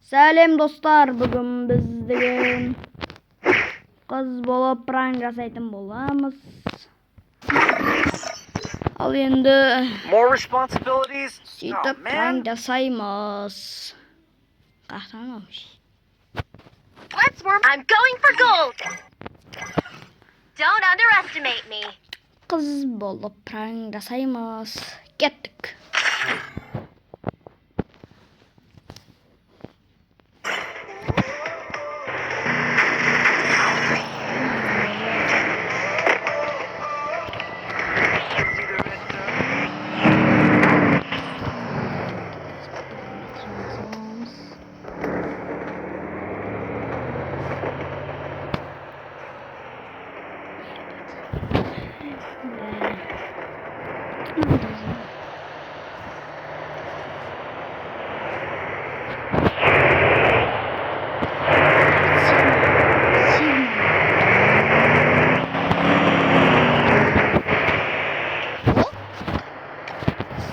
Сәлем достар, бүгін біздің қыз болып пранк жасайтын боламыз. Ал енді сөйтіп пранк жасаймыз. Қақтан I'm going for gold. Don't underestimate me. Қыз болып пранк жасаймыз. Кеттік.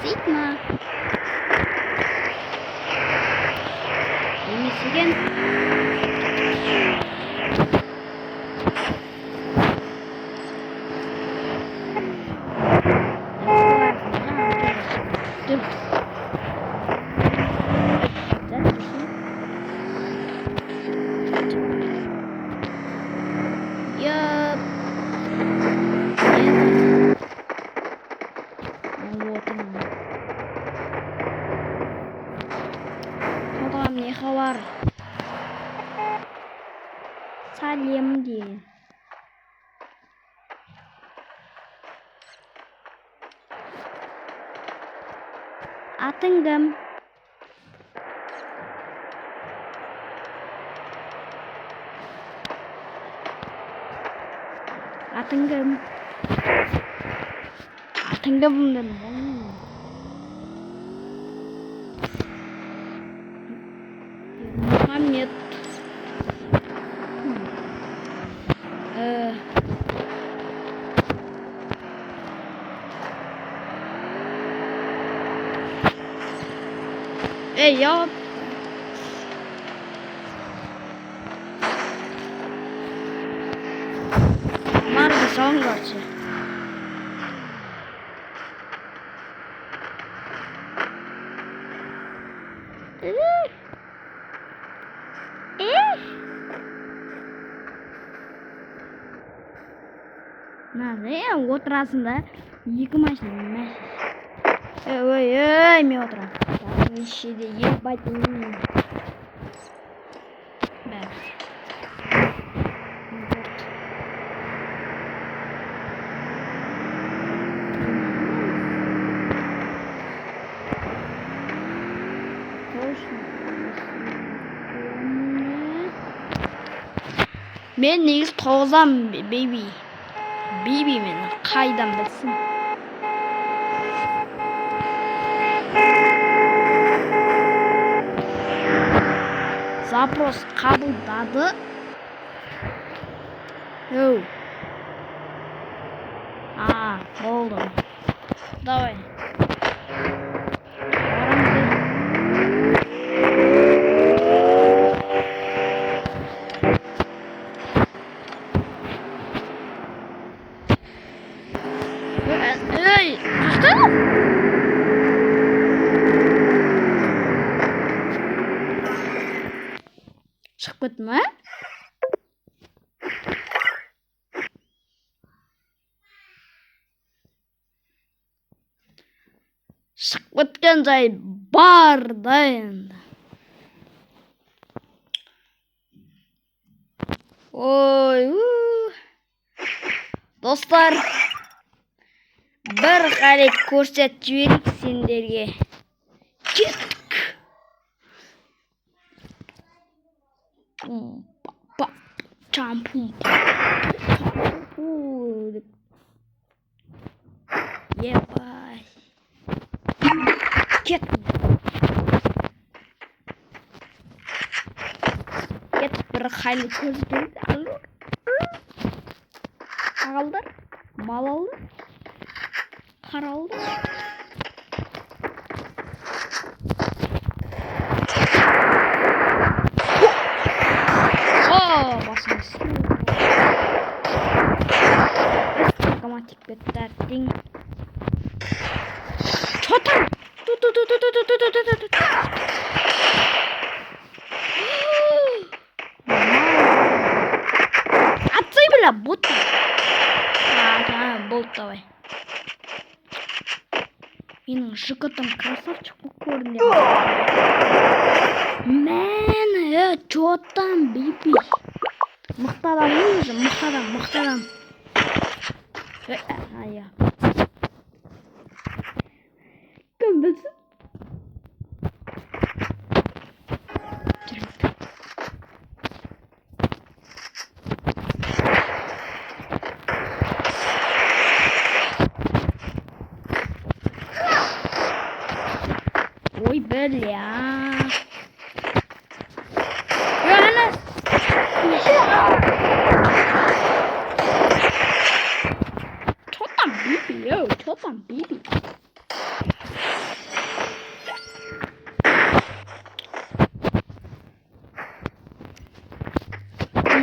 Sigma. Емесеген. Yep. Қалғам не хабар? Сәлем де. Атың кім? Атың кім? Атың кім дедім. Мұхаммед. Ей, я. Марга соңғасы. Надо, отырасың да, екі машина. Ой, мен отырам. Ішеде ебать не. Мен негіз тоғызам, бейби. Бейби мені қайдан білсін. Запрос қабылдады. Оу. Болды. Давай. Ей, қашты? Шығып кеттің ме? Шығып кеткен жай бар да енді. Ой, достар, бір қарет көрсет жіберейік сендерге. Кеттік. Чампум. Ебай. Кеттік. Кеттік бір қайлы көрсет. Ағалдар, мал алды. Қаралды. Ding. Çotan. Tut. Отцы, бля, бот. Болт давай. Менің жігітім красавчик болып көрінді. Мен, чоттан биби. Мықты адам өзі, мықты адам. Ая. Кім білсін? Ой, бля. Реально? Чё там биби, чё там биби?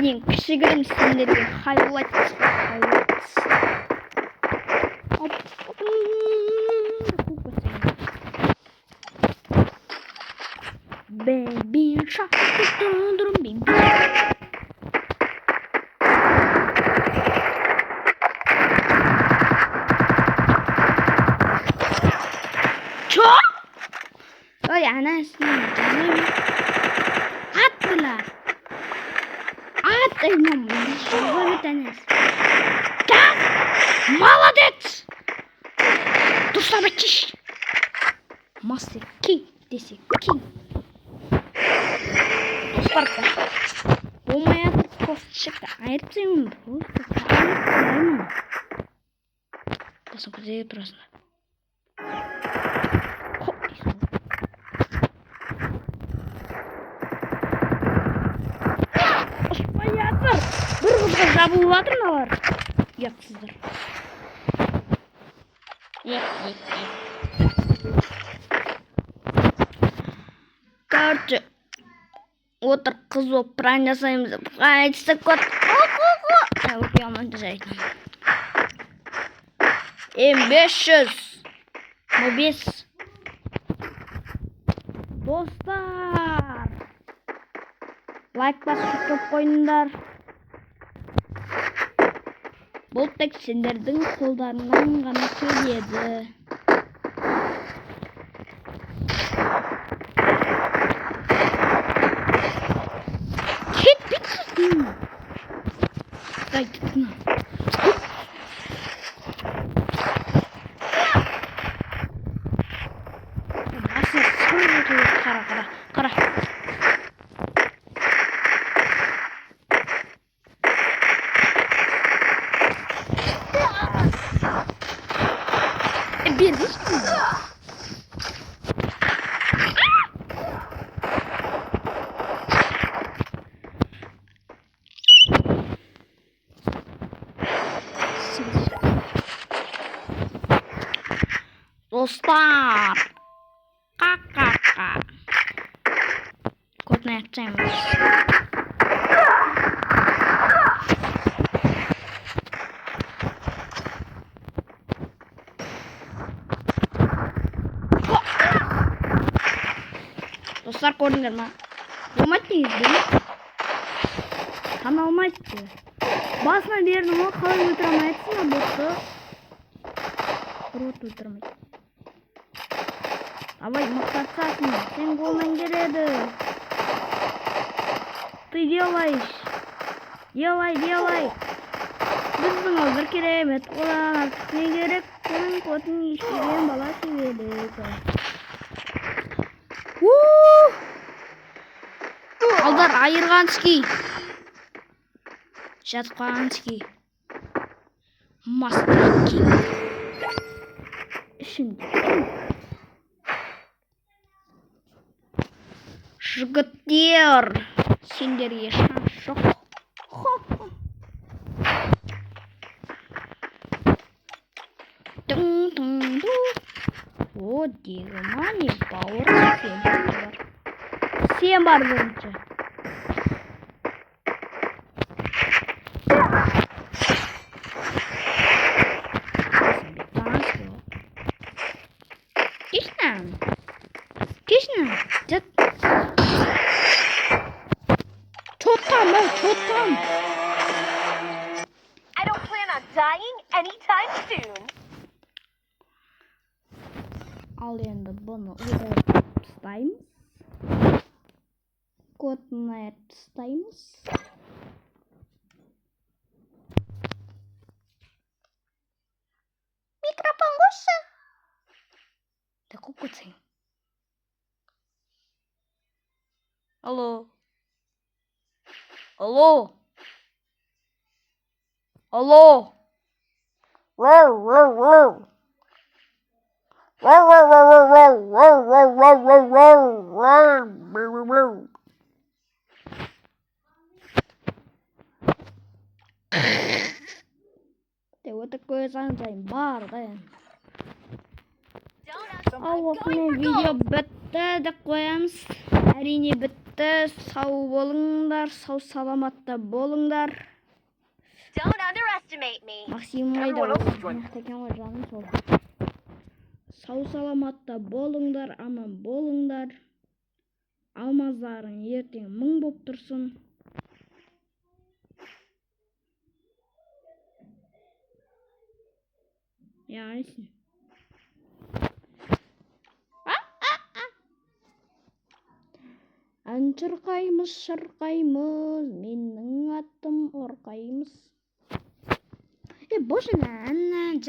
Блин, кішігірім сендерге хайлайт. Baby shark, baby. Ço? Ой, anasını canım. Attılar. At elmam. Bir tanesi. Gel. Молодец. Душла бачиш. Мастер King десе. King. Спарта. Болмаятыр кофтшыкты айыртсайым просто айыртсайым. Басып көзеге тұрасың. Хоп дейсің. Ұшпаятыр. Бір қызға жабылып жатыр мыналар. Ұятсыздар. Короче, отыр қыз болып пран жасаймыз. Қайтысы кот. Өкемін жайдым. 500. Ну 5. Достар. Лайк басып көп қойыңдар. Бұл тек сендердің қолдарыңнан ғана келеді. Қара. Бердіңіз бе? Достар. Қа. Котны айтсаймыз. Достар көрдіңдер ма? Болмайды дейсіз. Тана алмайды. Басына бердім ол қалай өлтіремайсың ба ботты? Рот өлтіремайды. Абай мақтатсасын, сен қолынан келеді. Ты делаешь. Делай. Біздің бір керемет. Одан артық не керек? Оның қотын ешкеген бала себеді. Алдар айырған ски. Жатқан ски. Мастер Кинг. Ішінде. Жігіттер. Сендерге шанс жоқ. О, дегімане бауыр. Сен бар бірінші. 좋다, 뭐 좋다. I don't plan on dying anytime soon. Al енді бұны ұзақ ұстаймыз. Котны ұстаймыз. Микрофон қойшы. Де қоқытсың? Алло. Алло. Алло. Воу, воу, воу. Воу, воу, воу, воу, воу, воу, воу, воу, воу, воу, воу. Де вот такое заңдайым бар да. Ал Going осымен for видео gold. бітті деп қоямыз. Әрине бітті. Сау болыңдар, сау саламатта болыңдар. Don't underestimate me. Максим Everyone else is joining. Тәкен ғой жаным сол. Сау саламатта болыңдар, аман болыңдар. Алмаздарың ертең мың боп тұрсын. Яғайсың. Ән шырқаймыз, менің атым орқаймыз. Боже, ән